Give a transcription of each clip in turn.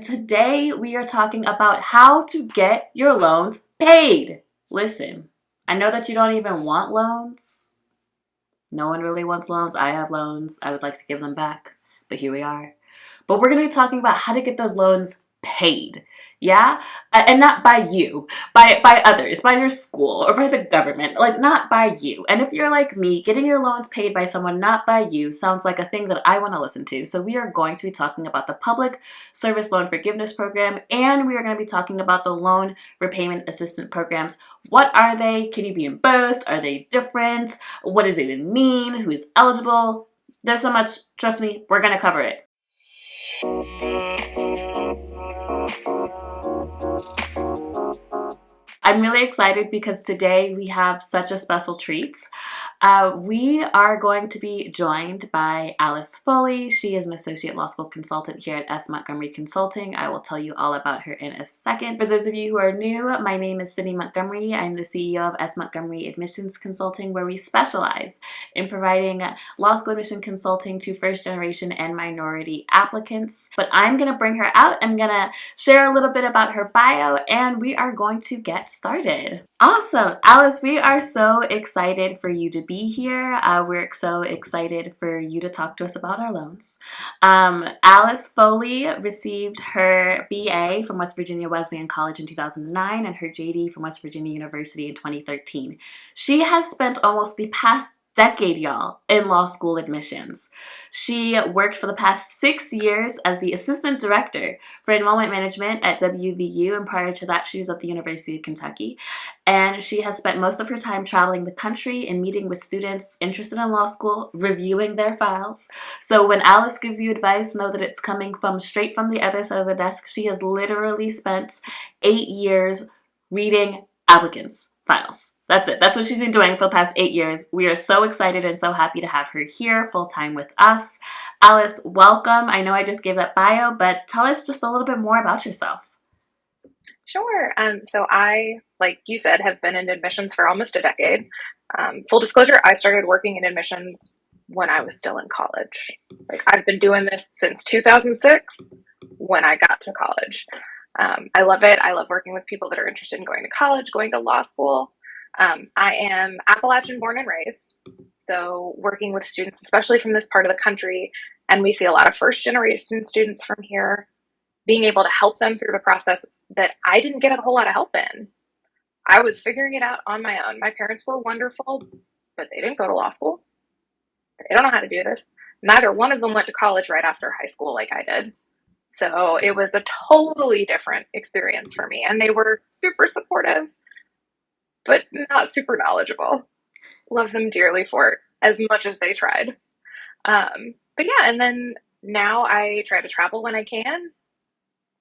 Today we are talking about how to get your loans paid. Listen, I know that you don't even want loans. No one really wants loans. I have loans. I would like to give them back, but here we are. But we're going to be talking about how to get those loans paid. Yeah? And not by you, by others, by your school or by the government, like not by you. And if you're like me, getting your loans paid by someone not by you sounds like a thing that I want to listen to. So we are going to be talking about the Public Service Loan Forgiveness Program, and we are going to be talking about the Loan Repayment Assistance Programs. What are they? Can you be in both? Are they different? What does it even mean? Who is eligible? There's so much. Trust me, we're going to cover it. I'm really excited because today we have such a special treat. We are going to be joined by Alice Foley. She is an associate law school consultant here at Montgomery Consulting. I will tell you all about her in a second. For those of you who are new, my name is Sydney Montgomery. I'm the CEO of Montgomery Admissions Consulting, where we specialize in providing law school admission consulting to first generation and minority applicants. But I'm going to bring her out. I'm going to share a little bit about her bio, and we are going to get started. Awesome. Alice, we are so excited for you to be here. We're so excited for you to talk to us about our loans. Alice Foley received her BA from West Virginia Wesleyan College in 2009 and her JD from West Virginia University in 2013. She has spent almost the past decade, y'all, in law school admissions. She worked for the past 6 years as the assistant director for enrollment management at WVU, and prior to that, she was at the University of Kentucky. And she has spent most of her time traveling the country and meeting with students interested in law school, reviewing their files. So when Alice gives you advice, know that it's coming from straight from the other side of the desk. She has literally spent 8 years reading applicants' files. That's it. That's what she's been doing for the past 8 years. We are so excited and so happy to have her here full-time with us. Alice, welcome. I know I just gave that bio, but tell us just a little bit more about yourself. Sure. So I, like you said, have been in admissions for almost a decade. Full disclosure, I started working in admissions when I was still in college. Like, I've been doing this since 2006 when I got to college. I love it. I love working with people that are interested in going to college, going to law school. I am Appalachian born and raised, so working with students, especially from this part of the country, and we see a lot of first generation students from here, being able to help them through the process that I didn't get a whole lot of help in. I was figuring it out on my own. My parents were wonderful, but they didn't go to law school. They don't know how to do this. Neither one of them went to college right after high school like I did. So it was a totally different experience for me. And they were super supportive, but not super knowledgeable. Love them dearly for it, as much as they tried. But yeah, and then now I try to travel when I can.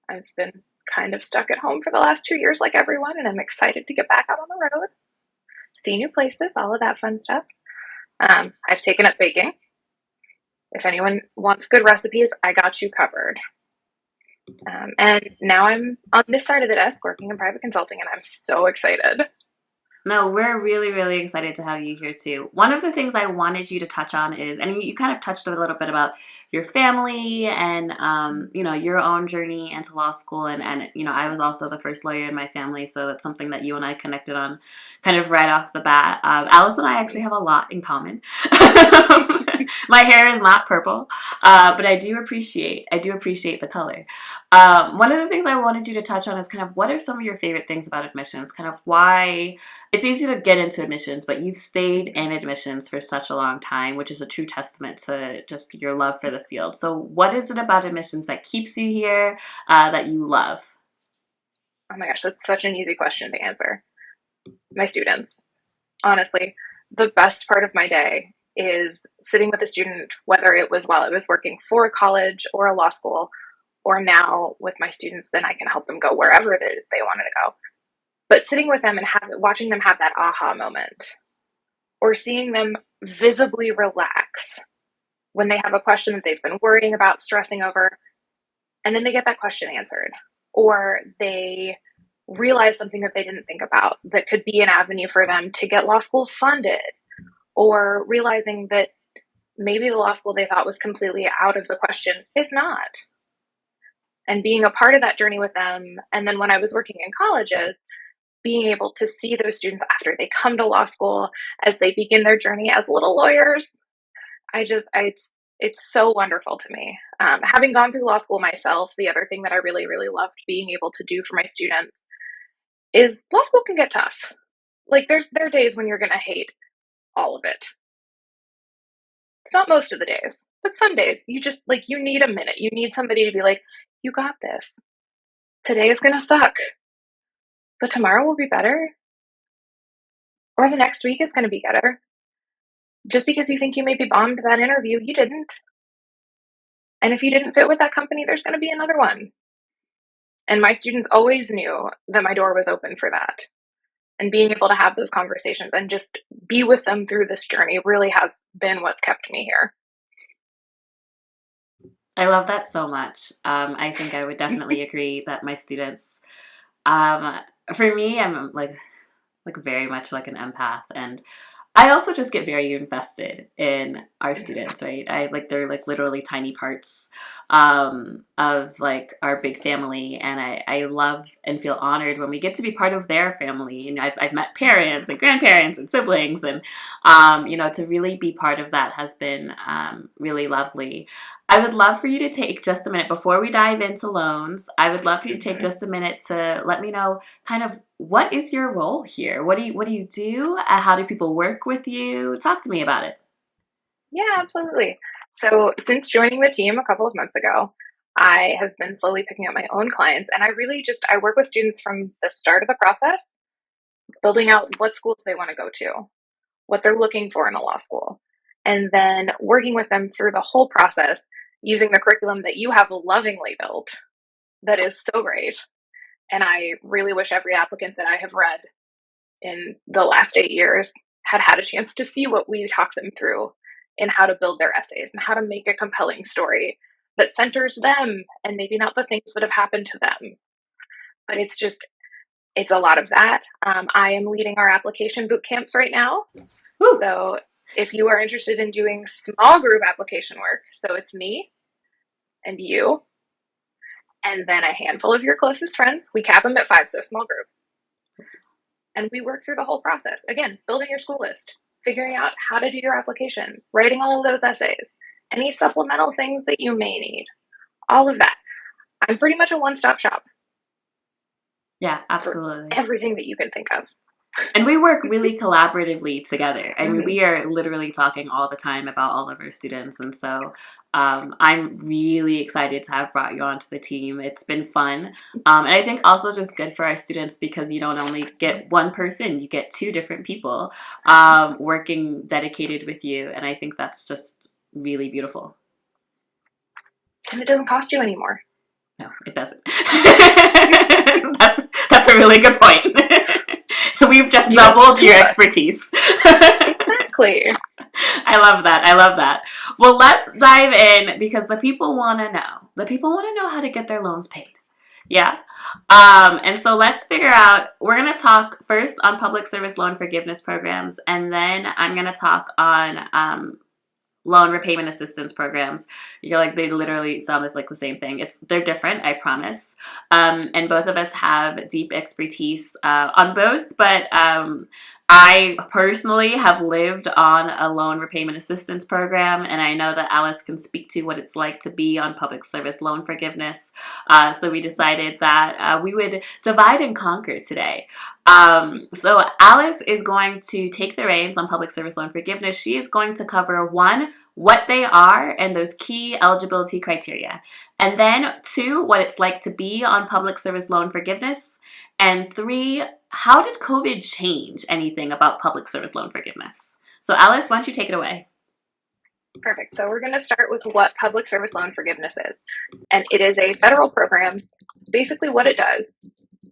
I've been kind of stuck at home for the last 2 years like everyone, and I'm excited to get back out on the road, see new places, all of that fun stuff. I've taken up baking. If anyone wants good recipes, I got you covered. And now I'm on this side of the desk working in private consulting, and I'm so excited. No, we're really, really excited to have you here too. One of the things I wanted you to touch on is, and you kind of touched a little bit about your family and, your own journey into law school. And, I was also the first lawyer in my family, so that's something that you and I connected on kind of right off the bat. Alice and I actually have a lot in common. My hair is not purple, but I do appreciate the color. One of the things I wanted you to touch on is kind of what are some of your favorite things about admissions, kind of why it's easy to get into admissions, but you've stayed in admissions for such a long time, which is a true testament to just your love for the field. So what is it about admissions that keeps you here, that you love? Oh my gosh, that's such an easy question to answer. My students. Honestly, the best part of my day is sitting with a student, whether it was while I was working for a college or a law school, or now with my students, then I can help them go wherever it is they wanted to go. But sitting with them and watching them have that aha moment, or seeing them visibly relax when they have a question that they've been worrying about, stressing over, and then they get that question answered, or they realize something that they didn't think about that could be an avenue for them to get law school funded, or realizing that maybe the law school they thought was completely out of the question is not. and being a part of that journey with them. And then when I was working in colleges, being able to see those students after they come to law school, as they begin their journey as little lawyers, it's so wonderful to me. Having gone through law school myself, the other thing that I really, really loved being able to do for my students is law school can get tough. Like there are days when you're going to hate all of it. It's not most of the days, but some days you just like, you need a minute. You need somebody to be like, you got this. Today is going to suck, but tomorrow will be better. Or the next week is going to be better. Just because you think you maybe bombed that interview, you didn't. And if you didn't fit with that company, there's going to be another one. And my students always knew that my door was open for that. And being able to have those conversations and just be with them through this journey really has been what's kept me here. I love that so much. I think I would definitely agree that my students, for me, I'm like very much like an empath, and I also just get very invested in our students, right? They're like literally tiny parts of like our big family, and I love and feel honored when we get to be part of their family. And I've met parents and grandparents and siblings, and to really be part of that has been really lovely. I would love for you to take just a minute before we dive into loans. I would love for you to take just a minute to let me know kind of what is your role here? What do you do? How do people work with you? Talk to me about it. Yeah, absolutely. So since joining the team a couple of months ago, I have been slowly picking up my own clients, and I work with students from the start of the process, building out what schools they want to go to, what they're looking for in a law school, and then working with them through the whole process using the curriculum that you have lovingly built that is so great. And I really wish every applicant that I have read in the last 8 years had had a chance to see what we talk them through in how to build their essays and how to make a compelling story that centers them and maybe not the things that have happened to them. But it's a lot of that. I am leading our application boot camps right now. Woo. So if you are interested in doing small group application work, so it's me and you, and then a handful of your closest friends, we cap them at 5, so small group. And we work through the whole process. Again, building your school list, figuring out how to do your application, writing all of those essays, any supplemental things that you may need, all of that. I'm pretty much a one-stop shop. Yeah, absolutely. Everything that you can think of. And we work really collaboratively together. I mean, we are literally talking all the time about all of our students. And so I'm really excited to have brought you onto the team. It's been fun. And I think also just good for our students because you don't only get one person, you get 2 different people working dedicated with you. And I think that's just really beautiful. And it doesn't cost you anymore. No, it doesn't. That's a really good point. We've just doubled your expertise. Exactly. I love that. Well, let's dive in because the people want to know. The people want to know how to get their loans paid. Yeah. And so let's figure out, we're going to talk first on public service loan forgiveness programs, and then I'm going to talk on loan repayment assistance programs. You're like, they literally sound like the same thing. They're different, I promise. And both of us have deep expertise on both, but I personally have lived on a loan repayment assistance program, and I know that Alice can speak to what it's like to be on public service loan forgiveness. So we decided that we would divide and conquer today. So Alice is going to take the reins on public service loan forgiveness. She is going to cover 1, what they are and those key eligibility criteria. And then 2, what it's like to be on public service loan forgiveness. And 3, how did COVID change anything about public service loan forgiveness? So Alice, why don't you take it away? Perfect. So we're going to start with what public service loan forgiveness is. And it is a federal program. Basically what it does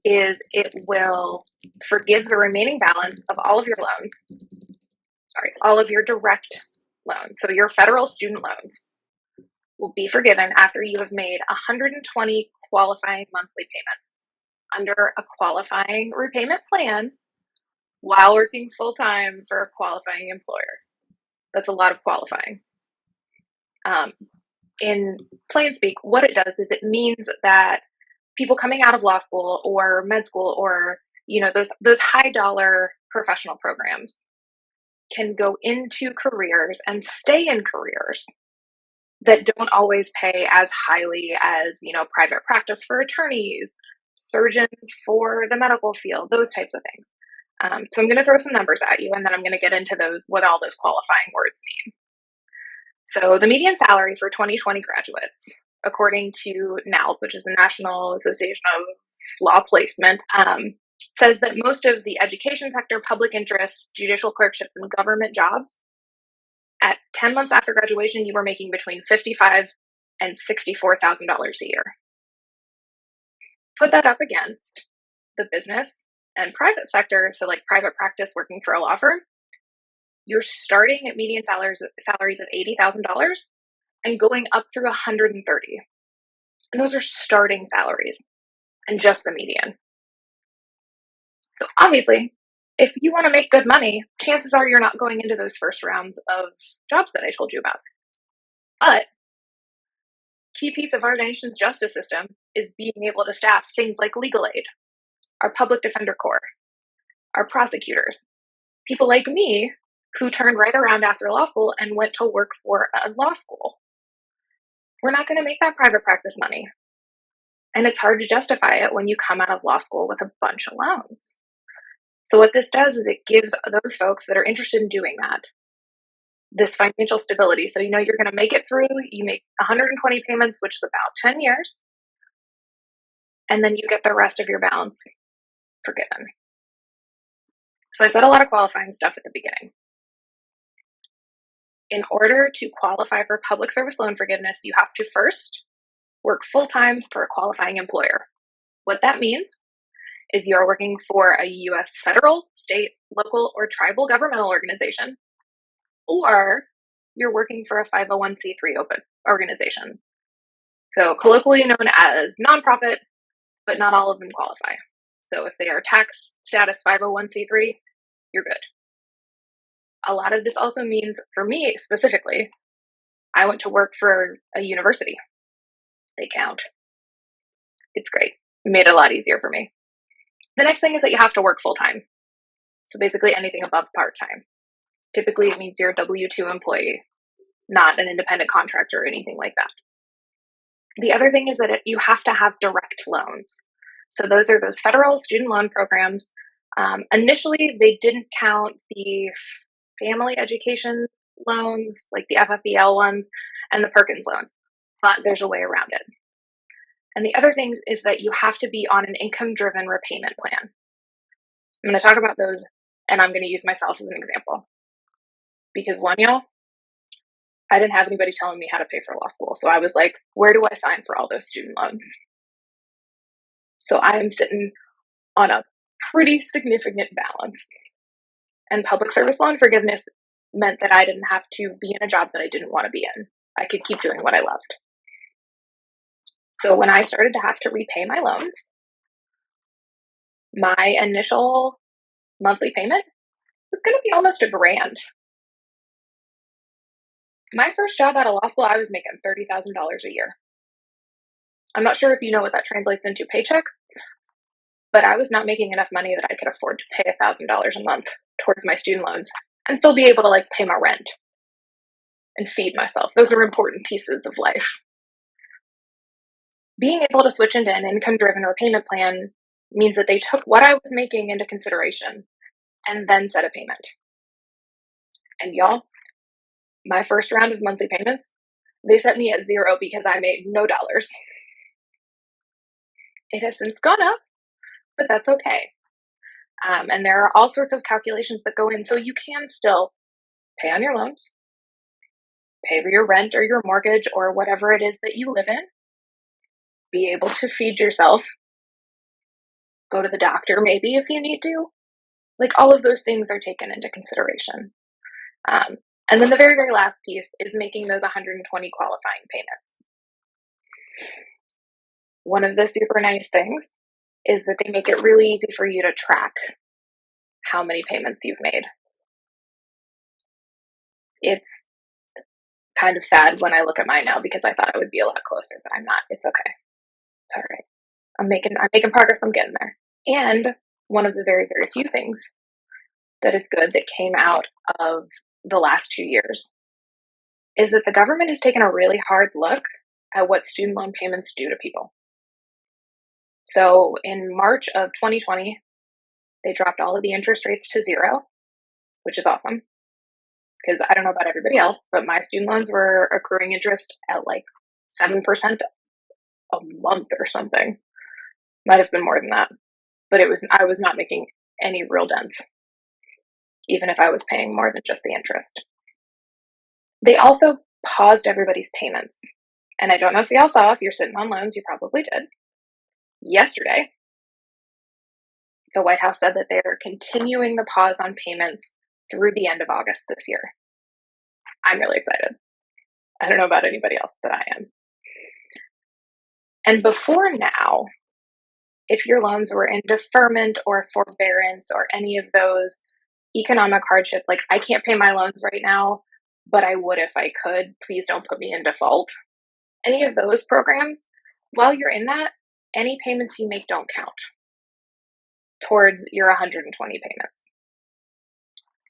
is it will forgive the remaining balance of all of your loans. All of your direct loans. So your federal student loans will be forgiven after you have made 120 qualifying monthly payments under a qualifying repayment plan while working full-time for a qualifying employer. That's a lot of qualifying. in plain speak, what it does is it means that people coming out of law school or med school or, those high dollar professional programs can go into careers and stay in careers that don't always pay as highly as, private practice for attorneys, surgeons for the medical field, those types of things. So I'm going to throw some numbers at you, and then I'm going to get into what all those qualifying words mean. So the median salary for 2020 graduates, according to NALP, which is the National Association of Law Placement, says that most of the education sector, public interest, judicial clerkships, and government jobs, at 10 months after graduation, you were making between $55,000 and $64,000 a year. Put that up against the business and private sector, so like private practice working for a law firm, you're starting at median salaries of $80,000 and going up through $130,000. And those are starting salaries and just the median. So obviously, if you want to make good money, chances are you're not going into those first rounds of jobs that I told you about. But key piece of our nation's justice system is being able to staff things like legal aid, our public defender corps, our prosecutors, people like me who turned right around after law school and went to work for a law school. We're not going to make that private practice money. And it's hard to justify it when you come out of law school with a bunch of loans. So what this does is it gives those folks that are interested in doing that this financial stability. So you're going to make it through, you make 120 payments, which is about 10 years, and then you get the rest of your balance forgiven. So I said a lot of qualifying stuff at the beginning. In order to qualify for public service loan forgiveness, you have to first work full-time for a qualifying employer. What that means is you're working for a U.S. federal, state, local, or tribal governmental organization, or you're working for a 501c3 open organization. So colloquially known as nonprofit, but not all of them qualify. So if they are tax status 501c3, you're good. A lot of this also means, for me specifically, I went to work for a university. They count. It's great. It made it a lot easier for me. The next thing is that you have to work full-time. So basically anything above part-time. Typically it means you're a W-2 employee, not an independent contractor or anything like that. The other thing is that you have to have direct loans. So those are those federal student loan programs. Initially, they didn't count the family education loans, like the FFEL ones, and the Perkins loans, but there's a way around it. And the other thing is that you have to be on an income-driven repayment plan. I'm going to talk about those, and I'm going to use myself as an example. Because one, y'all, I didn't have anybody telling me how to pay for law school. So I was like, where do I sign for all those student loans? So I am sitting on a pretty significant balance. And public service loan forgiveness meant that I didn't have to be in a job that I didn't want to be in. I could keep doing what I loved. So when I started to have to repay my loans, my initial monthly payment was going to be almost $1,000. My first job out of law school, I was making $30,000 a year. I'm not sure if you know what that translates into paychecks, but I was not making enough money that I could afford to pay $1,000 a month towards my student loans and still be able to pay my rent and feed myself. Those are important pieces of life. Being able to switch into an income-driven repayment plan means that they took what I was making into consideration and then set a payment. And y'all, my first round of monthly payments, they set me at $0 because I made no dollars. It has since gone up, but that's okay. And there are all sorts of calculations that go in, so you can still pay on your loans, pay for your rent or your mortgage or whatever it is that you live in, be able to feed yourself, go to the doctor maybe if you need to. All of those things are taken into consideration. And then the very, very last piece is making those 120 qualifying payments. One of the super nice things is that they make it really easy for you to track how many payments you've made. It's kind of sad when I look at mine now because I thought it would be a lot closer, but I'm not. It's okay. It's all right. I'm making progress. I'm getting there. And one of the very, very few things that is good that came out of the last 2 years is that the government has taken a really hard look at what student loan payments do to people. So in March of 2020, they dropped all of the interest rates to 0, which is awesome. Because I don't know about everybody else, but my student loans were accruing interest at like 7% a month or something. Might have been more than that. But I was not making any real dents, even if I was paying more than just the interest. They also paused everybody's payments. And I don't know if y'all saw, if you're sitting on loans, you probably did. Yesterday, the White House said that they're continuing the pause on payments through the end of August this year. I'm really excited. I don't know about anybody else, but I am. And before now, if your loans were in deferment or forbearance or any of those economic hardship, like I can't pay my loans right now, but I would if I could, please don't put me in default. Any of those programs, while you're in that, any payments you make don't count towards your 120 payments.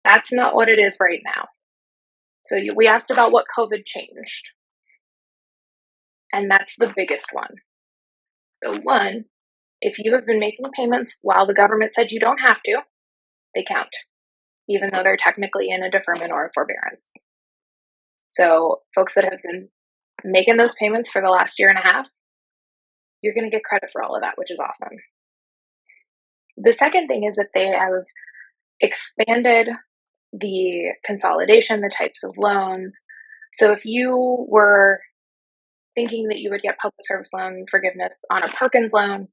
That's not what it is right now. So we asked about what COVID changed. And that's the biggest one. So one, if you have been making payments while the government said you don't have to, they count, even though they're technically in a deferment or a forbearance. So folks that have been making those payments for the last year and a half, you're going to get credit for all of that, which is awesome. The second thing is that they have expanded the consolidation, the types of loans. So if you were thinking that you would get public service loan forgiveness on a Perkins loan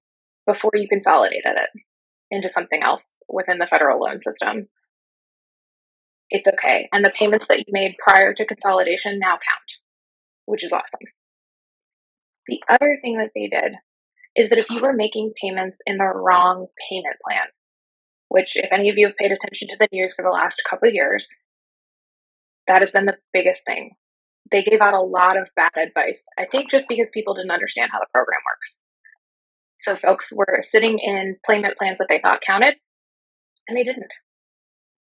before you consolidated it into something else within the federal loan system, it's okay. And the payments that you made prior to consolidation now count, which is awesome. The other thing that they did is that if you were making payments in the wrong payment plan, which if any of you have paid attention to the news for the last couple of years, that has been the biggest thing. They gave out a lot of bad advice, I think just because people didn't understand how the program works. So folks were sitting in payment plans that they thought counted, and they didn't.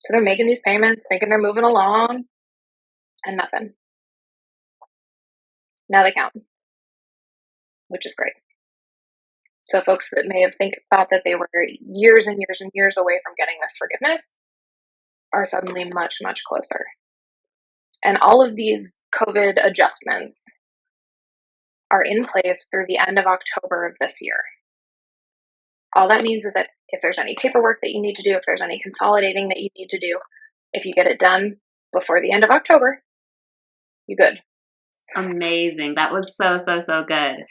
So they're making these payments, thinking they're moving along, and nothing. Now they count, which is great. So folks that may have thought that they were years and years and years away from getting this forgiveness are suddenly much, much closer. And all of these COVID adjustments are in place through the end of October of this year. All that means is that if there's any paperwork that you need to do, if there's any consolidating that you need to do, if you get it done before the end of October, you're good. Amazing. That was so good.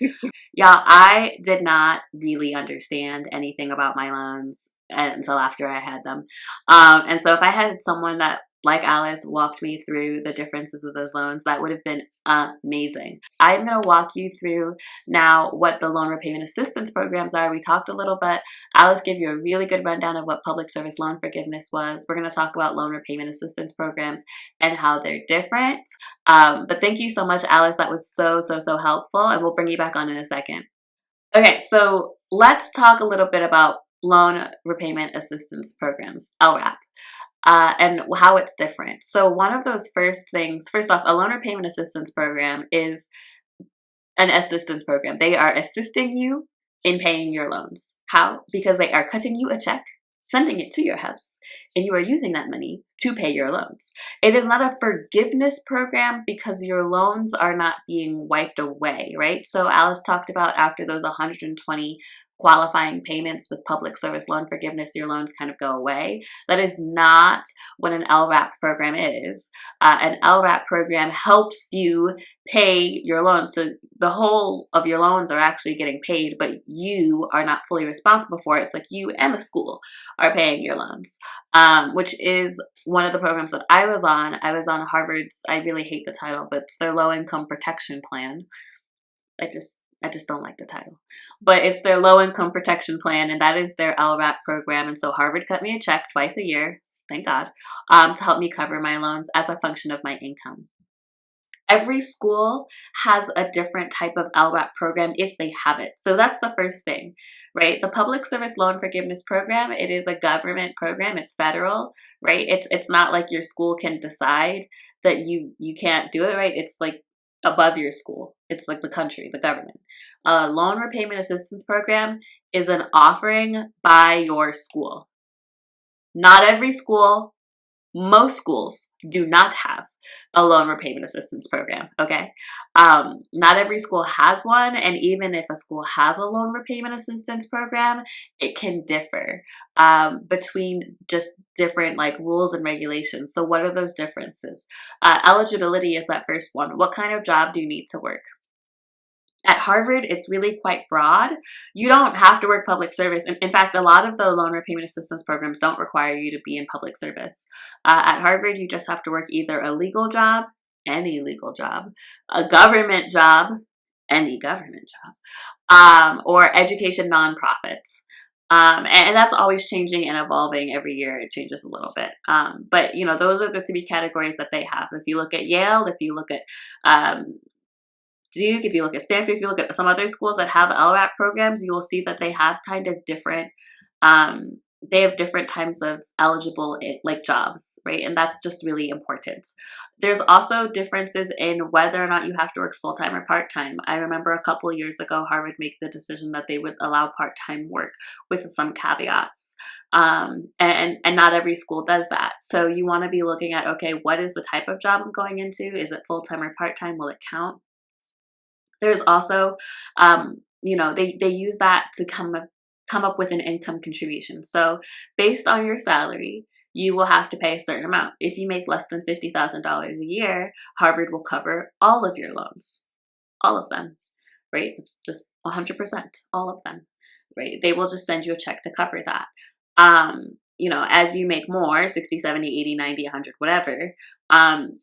Yeah, I did not really understand anything about my loans until after I had them. And so if I had someone that, like Alice, walked me through the differences of those loans, that would have been amazing. I'm going to walk you through now what the loan repayment assistance programs are. We talked a little bit. Alice gave you a really good rundown of what public service loan forgiveness was. We're going to talk about loan repayment assistance programs and how they're different. But thank you so much, Alice. That was so helpful, and we'll bring you back on in a second. Okay, so let's talk a little bit about loan repayment assistance programs, LRAP. And how it's different. So one of those first off, a loan repayment assistance program is an assistance program. They are assisting you in paying your loans. How? Because they are cutting you a check, sending it to your house, and you are using that money to pay your loans. It is not a forgiveness program because your loans are not being wiped away, right? So Alice talked about after those 120 qualifying payments with public service loan forgiveness, your loans kind of go away. That is not what an LRAP program is. An LRAP program helps you pay your loans. So the whole of your loans are actually getting paid, but you are not fully responsible for it. It's like you and the school are paying your loans, which is one of the programs that I was on. I was on Harvard's, I really hate the title, but it's their low income protection plan. I just don't like the title, but it's their low income protection plan, and that is their LRAP program. And so Harvard cut me a check twice a year, thank God, to help me cover my loans as a function of my income. Every school has a different type of LRAP program if they have it. So that's the first thing, right? The Public Service Loan Forgiveness Program, it is a government program. It's federal, right? It's not like your school can decide that you can't do it, right? It's like above your school. It's like the country, the government. Loan Repayment Assistance Program is an offering by your school. Not every school, most schools do not have a loan repayment assistance program, okay? Not every school has one, and even if a school has a loan repayment assistance program, it can differ between just different like rules and regulations. So what are those differences? Eligibility is that first one. What kind of job do you need to work? At Harvard, it's really quite broad. You don't have to work public service. In fact, a lot of the loan repayment assistance programs don't require you to be in public service. At Harvard, you just have to work either a legal job, any legal job, a government job, any government job, or education nonprofits. And that's always changing and evolving every year. It changes a little bit. But, you know, those are the three categories that they have. If you look at Yale, if you look at Duke, if you look at Stanford, if you look at some other schools that have LRAP programs, you will see that they have kind of different, they have different types of eligible like jobs, right? And that's just really important. There's also differences in whether or not you have to work full-time or part-time. I remember a couple of years ago, Harvard made the decision that they would allow part-time work with some caveats. And not every school does that. So you want to be looking at, okay, what is the type of job I'm going into? Is it full-time or part-time? Will it count? There's also, you know, they use that to come up with an income contribution. So based on your salary, you will have to pay a certain amount. If you make less than $50,000 a year, Harvard will cover all of your loans, all of them, right? It's just 100%, all of them, right? They will just send you a check to cover that. You know, as you make more, 60, 70, 80, 90, 100, whatever,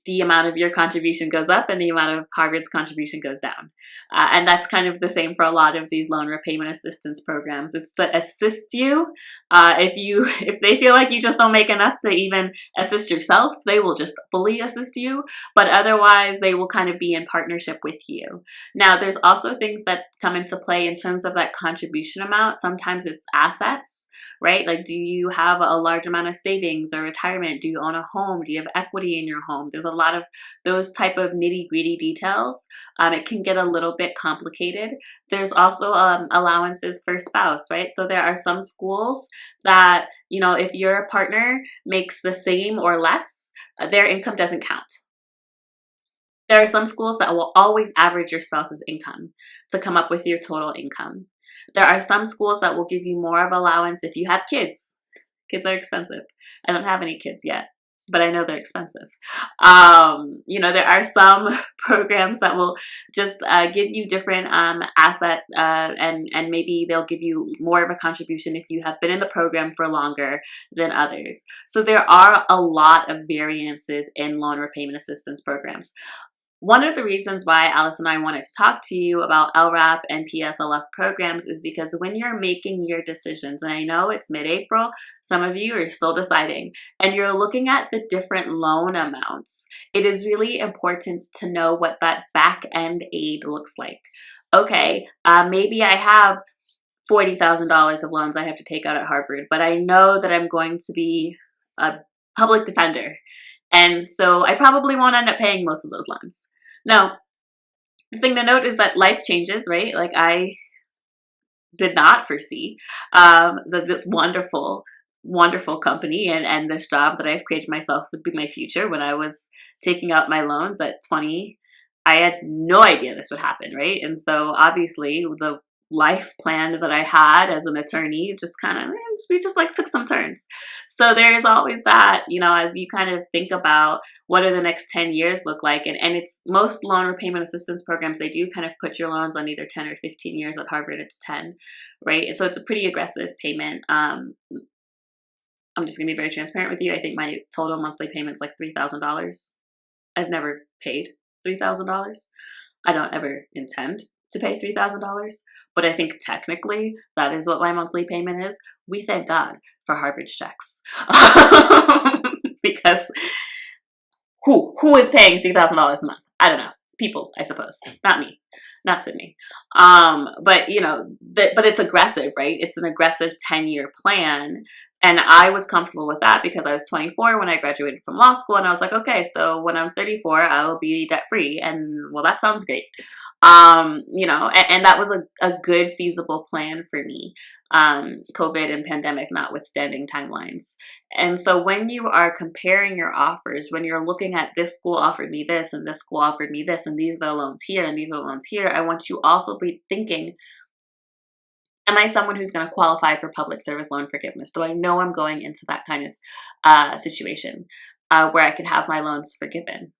the amount of your contribution goes up and the amount of Harvard's contribution goes down. And that's kind of the same for a lot of these loan repayment assistance programs. It's to assist you. If they feel like you just don't make enough to even assist yourself, they will just fully assist you. But otherwise, they will kind of be in partnership with you. Now, there's also things that come into play in terms of that contribution amount. Sometimes it's assets, right? Like, do you have a large amount of savings or retirement? Do you own a home? Do you have equity in your home? There's a lot of those type of nitty-gritty details. It can get a little bit complicated. There's also allowances for spouse, right? So there are some schools that, you know, if your partner makes the same or less, their income doesn't count. There are some schools that will always average your spouse's income to come up with your total income. There are some schools that will give you more of allowance if you have kids. Kids are expensive. I don't have any kids yet, but I know they're expensive. You know, there are some programs that will just give you different asset and maybe they'll give you more of a contribution if you have been in the program for longer than others. So there are a lot of variances in loan repayment assistance programs. One of the reasons why Alice and I wanted to talk to you about LRAP and PSLF programs is because when you're making your decisions, and I know it's mid-April, some of you are still deciding, and you're looking at the different loan amounts, it is really important to know what that back-end aid looks like. Okay, maybe I have $40,000 of loans I have to take out at Harvard, but I know that I'm going to be a public defender. And so I probably won't end up paying most of those loans. Now, the thing to note is that life changes, right? Like I did not foresee that this wonderful, wonderful company and this job that I've created myself would be my future. When I was taking out my loans at 20, I had no idea this would happen, right? And so obviously the life plan that I had as an attorney just kind of, we just like took some turns. So there's always that, you know, as you kind of think about what do the next 10 years look like, and it's most loan repayment assistance programs, they do kind of put your loans on either 10 or 15 years. At Harvard, it's 10, right? So it's a pretty aggressive payment. I'm just gonna be very transparent with you. I think my total monthly payment's like $3,000. I've never paid $3,000. I don't ever intend to pay $3,000, but I think technically that is what my monthly payment is. We thank God for Harvard's checks. Because who is paying $3,000 a month? I don't know. people, I suppose, not me, not Sydney. But you know, but it's aggressive, right? It's an aggressive 10-year plan. And I was comfortable with that because I was 24 when I graduated from law school. And I was like, okay, so when I'm 34, I will be debt free. And well, that sounds great. You know, and that was a good feasible plan for me. COVID and pandemic notwithstanding timelines. And so when you are comparing your offers, when you're looking at this school offered me this and this school offered me this and these are the loans here and these are the loans here, I want you also be thinking, am I someone who's going to qualify for public service loan forgiveness? Do I know I'm going into that kind of situation where I could have my loans forgiven?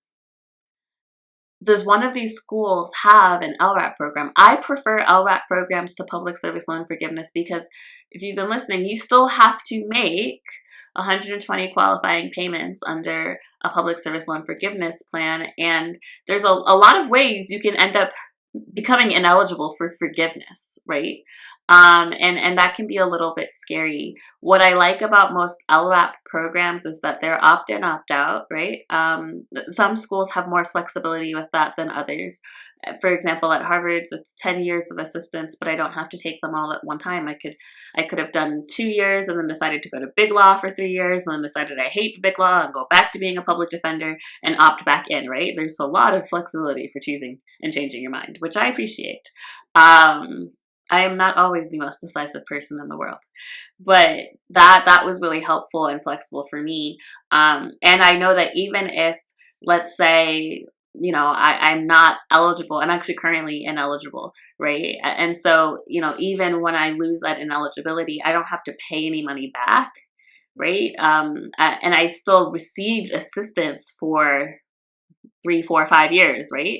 Does one of these schools have an LRAP program? I prefer LRAP programs to public service loan forgiveness because if you've been listening, you still have to make 120 qualifying payments under a public service loan forgiveness plan. And there's a lot of ways you can end up becoming ineligible for forgiveness, right? And that can be a little bit scary. What I like about most LRAP programs is that they're opt-in, opt-out, right? Some schools have more flexibility with that than others. For example, at Harvard's, it's 10 years of assistance, but I don't have to take them all at one time. I could have done 2 years and then decided to go to big law for 3 years and then decided I hate the big law and go back to being a public defender and opt back in, right? There's a lot of flexibility for choosing and changing your mind, which I appreciate. I am not always the most decisive person in the world, but that was really helpful and flexible for me. And I know that even if, let's say, you know, I'm not eligible, I'm actually currently ineligible, right? And so, you know, even when I lose that ineligibility, I don't have to pay any money back, right? And I still received assistance for 3, 4, 5 years, right?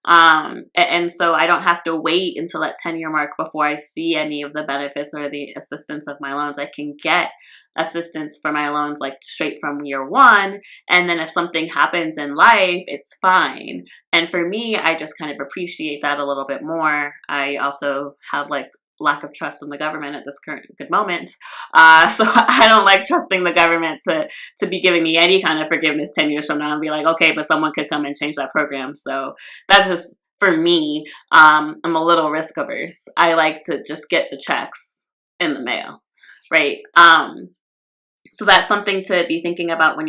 And so I don't have to wait until that 10-year mark before I see any of the benefits or the assistance of my loans. I can get assistance for my loans like straight from year one. And then if something happens in life, it's fine. And for me, I just kind of appreciate that a little bit more. I also have like lack of trust in the government at this current good moment. So I don't like trusting the government to be giving me any kind of forgiveness 10 years from now and be like, okay, but someone could come and change that program. So that's just, for me, I'm a little risk averse. I like to just get the checks in the mail, right? So that's something to be thinking about when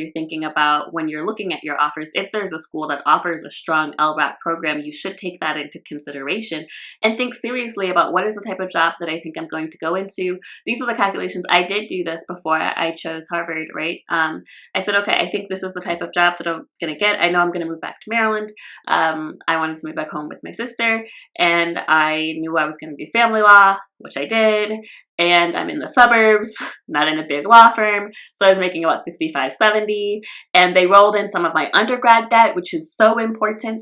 you're looking at your offers. If there's a school that offers a strong LRAP program, you should take that into consideration and think seriously about what is the type of job that I think I'm going to go into. These are the calculations. I did do this before I chose Harvard, right? I said, okay, I think this is the type of job that I'm going to get. I know I'm going to move back to Maryland. I wanted to move back home with my sister, and I knew I was going to do family law, which I did. And I'm in the suburbs, not in a big law firm. So I was making about $65, $70. And they rolled in some of my undergrad debt, which is so important.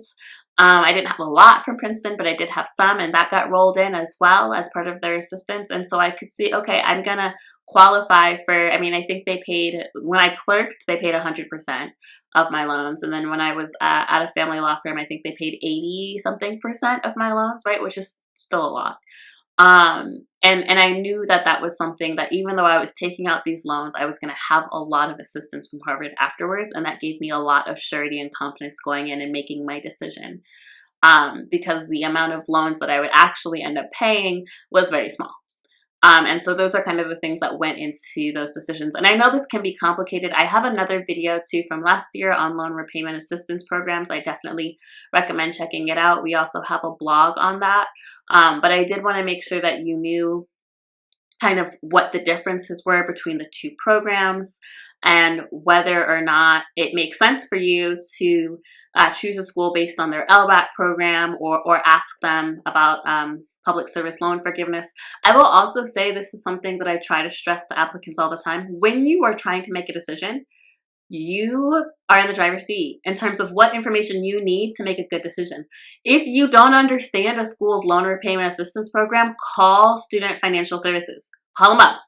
I didn't have a lot from Princeton, but I did have some, and that got rolled in as well as part of their assistance. And so I could see, okay, I'm going to qualify for, I mean, I think they paid, when I clerked, they paid 100% of my loans. And then when I was at a family law firm, I think they paid 80-something% of my loans, right? Which is still a lot. And I knew that was something that even though I was taking out these loans, I was going to have a lot of assistance from Harvard afterwards. And that gave me a lot of surety and confidence going in and making my decision. Because the amount of loans that I would actually end up paying was very small. And so those are kind of the things that went into those decisions. And I know this can be complicated. I have another video too from last year on loan repayment assistance programs. I definitely recommend checking it out. We also have a blog on that. But I did want to make sure that you knew kind of what the differences were between the two programs and whether or not it makes sense for you to choose a school based on their LRAP program or ask them about public service loan forgiveness. I will also say this is something that I try to stress to applicants all the time. When you are trying to make a decision, you are in the driver's seat in terms of what information you need to make a good decision. If you don't understand a school's loan repayment assistance program, call Student Financial Services. Call them up.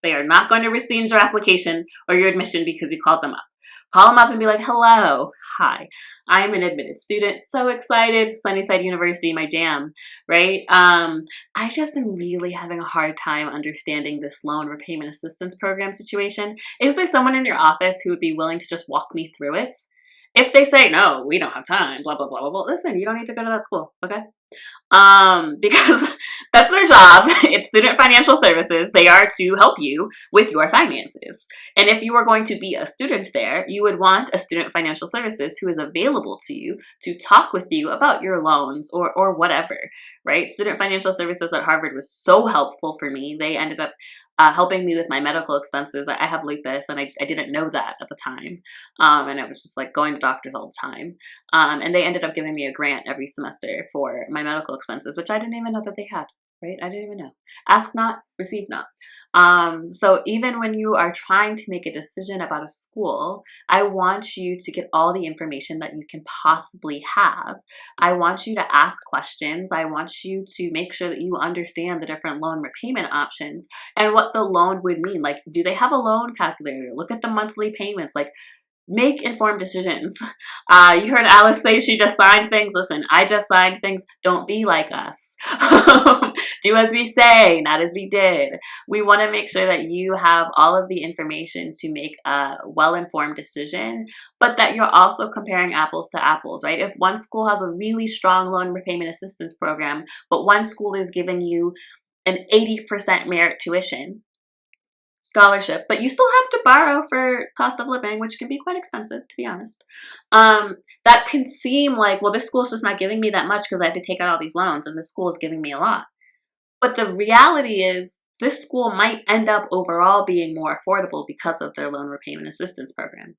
They are not going to rescind your application or your admission because you called them up. Call them up and be like, hello, hi, I'm an admitted student, so excited, Sunnyside University, my jam, right? I just am really having a hard time understanding this loan repayment assistance program situation. Is there someone in your office who would be willing to just walk me through it? If they say, no, we don't have time, blah, blah, blah, blah, blah, listen, you don't need to go to that school, okay? Because that's their job. It's student financial services. They are to help you with your finances. And if you are going to be a student there, you would want a student financial services who is available to you to talk with you about your loans or whatever, right? Student financial services at Harvard was so helpful for me. They ended up helping me with my medical expenses. I have lupus, and I didn't know that at the time. And I was just like going to doctors all the time. And they ended up giving me a grant every semester for my medical expenses, which I didn't even know that they had, right? I didn't even know. Ask not, receive not. So even when you are trying to make a decision about a school, I want you to get all the information that you can possibly have. I want you to ask questions. I want you to make sure that you understand the different loan repayment options and what the loan would mean. Like, do they have a loan calculator? Look at the monthly payments. Like, make informed decisions. You heard Alice say she just signed things. Listen, I just signed things. Don't be like us. Do as we say, not as we did. We want to make sure that you have all of the information to make a well-informed decision, but that you're also comparing apples to apples, right? If one school has a really strong loan repayment assistance program, but one school is giving you an 80% merit tuition scholarship, but you still have to borrow for cost of living, which can be quite expensive, to be honest. That can seem like, well, this school's just not giving me that much because I had to take out all these loans, and this school is giving me a lot. But the reality is, this school might end up overall being more affordable because of their loan repayment assistance program.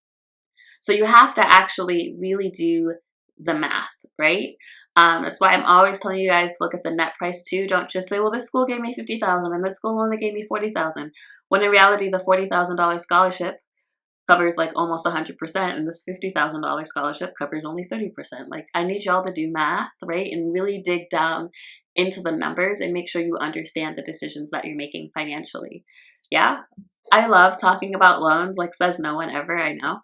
So you have to actually really do the math, right? That's why I'm always telling you guys to look at the net price too. Don't just say, well, this school gave me $50,000 and this school only gave me $40,000. When in reality, the $40,000 scholarship covers like almost 100%, and this $50,000 scholarship covers only 30%. Like, I need y'all to do math, right? And really dig down into the numbers and make sure you understand the decisions that you're making financially. Yeah, I love talking about loans, like says no one ever, I know.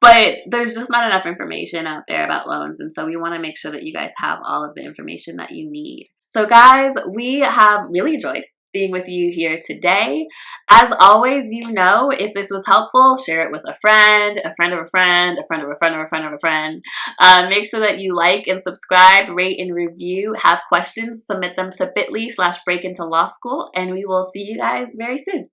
But there's just not enough information out there about loans. And so we want to make sure that you guys have all of the information that you need. So guys, we have really enjoyed being with you here today. As always, you know, if this was helpful, share it with a friend of a friend, a friend of a friend of a friend of a friend. Make sure that you like and subscribe, rate and review. Have questions, submit them to bit.ly/breakintolawschool, and we will see you guys very soon.